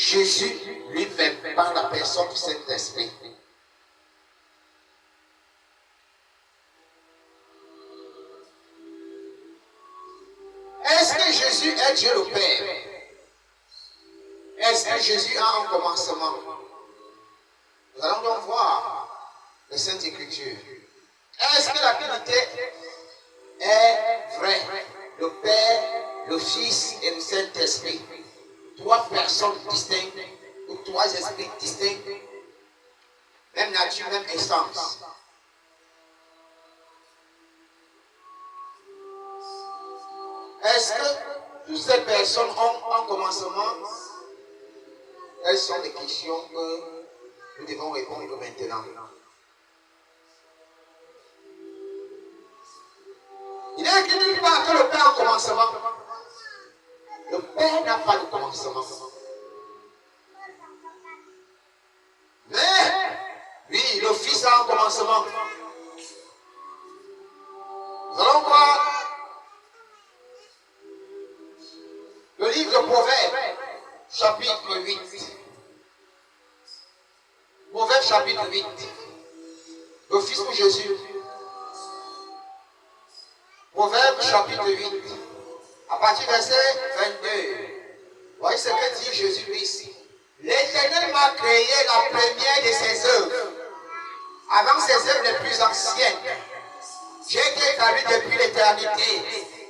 Jésus lui-même par la personne du Saint-Esprit. Est-ce que Jésus est Dieu le Père? Est-ce que Jésus a un commencement? Nous allons donc voir les Saintes Écritures. Est-ce que la Trinité est vraie? Le Père, le Fils et le Saint-Esprit. Trois personnes distinctes ou trois esprits distincts. Même nature, même essence. Est-ce que toutes ces personnes ont un commencement? Elles sont des questions que nous devons répondre maintenant. Il est écrit nulle part que le Père a un commencement. Le Père n'a pas de commencement. Mais, oui, le Fils a un commencement. Nous allons voir le livre de Proverbes, chapitre 8. Proverbes, chapitre 8. Le Fils de Jésus. Proverbes, chapitre 8. À partir du verset 22. Voyez ce que dit Jésus-Christ. L'Éternel m'a créé la première de ses œuvres, avant ses œuvres les plus anciennes. J'ai été établi depuis l'éternité.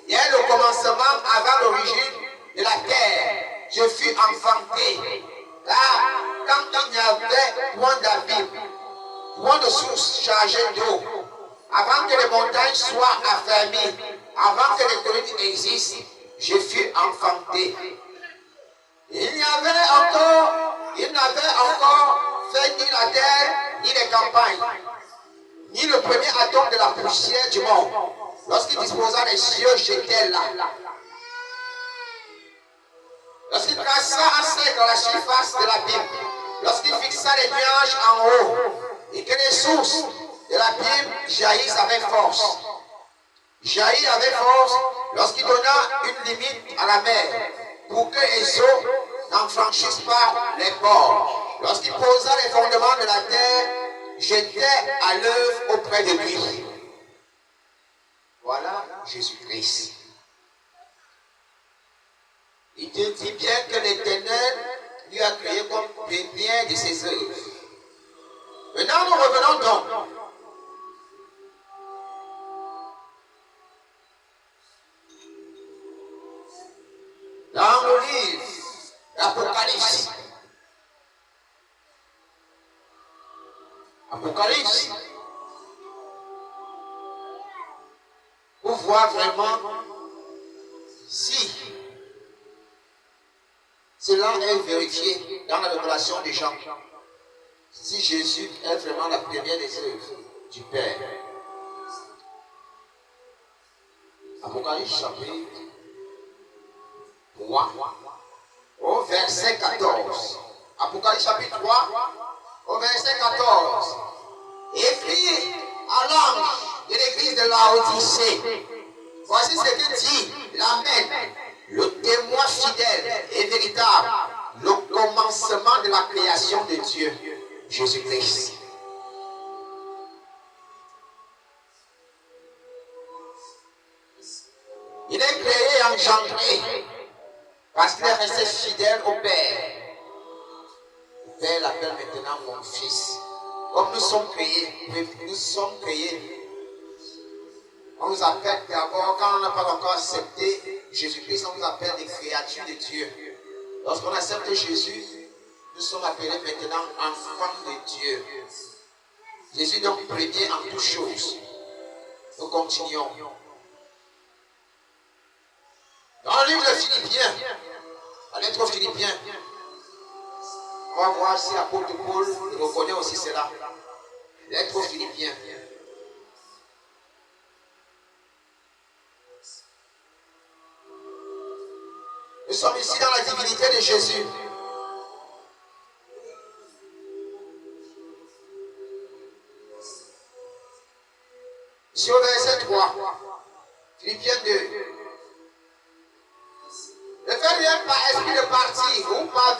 Dès le commencement, avant l'origine de la terre, je fus enfanté. Car quand il n'y avait point d'abîme, point de source chargée d'eau, avant que les montagnes soient affermies, avant que les collines existent, je fus enfanté. Il n'avait encore fait ni la terre, ni les campagnes, ni le premier atome de la poussière du monde. Lorsqu'il disposa les cieux, j'étais là. Lorsqu'il traça un cercle à la surface de l'abîme, lorsqu'il fixa les nuages en haut, et que les sources de l'abîme jaillissent avec force. Jaillit avec force lorsqu'il donna une limite à la mer, pour que les eaux n'en franchissent pas les bords. Lorsqu'il posa les fondements de la terre, j'étais à l'œuvre auprès de lui. Voilà Jésus-Christ. Il te dit bien que l'Éternel lui a créé comme première de ses œuvres. Maintenant, nous revenons donc. Dans le livre d'Apocalypse. Apocalypse. Pour voir vraiment si cela est vérifié dans la révélation des gens. Si Jésus est vraiment la première des œuvres du Père. Apocalypse chapitre 3, au verset 14. Apocalypse chapitre 3, au verset 14. Écrit à l'ange de l'église de Laodicée. Voici ce que dit l'Amen, le témoin fidèle et véritable, le commencement de la création de Dieu, Jésus-Christ. Il est créé et engendré parce qu'il est resté fidèle au Père. Le Père l'appelle maintenant mon fils. Comme nous sommes créés, on nous appelle d'abord, quand on n'a pas encore accepté Jésus-Christ, on nous appelle des créatures de Dieu. Lorsqu'on accepte Jésus, nous sommes appelés maintenant enfants de Dieu. Jésus donc premier en toutes choses. Nous continuons. Dans le livre de Philippiens, la lettre aux Philippiens, on va voir si l'apôtre Paul reconnaît aussi cela. Lettre aux Philippiens. Nous sommes ici dans la divinité de Jésus. Ici au verset 3, Philippiens 2. Ne faites rien par esprit de parti ou par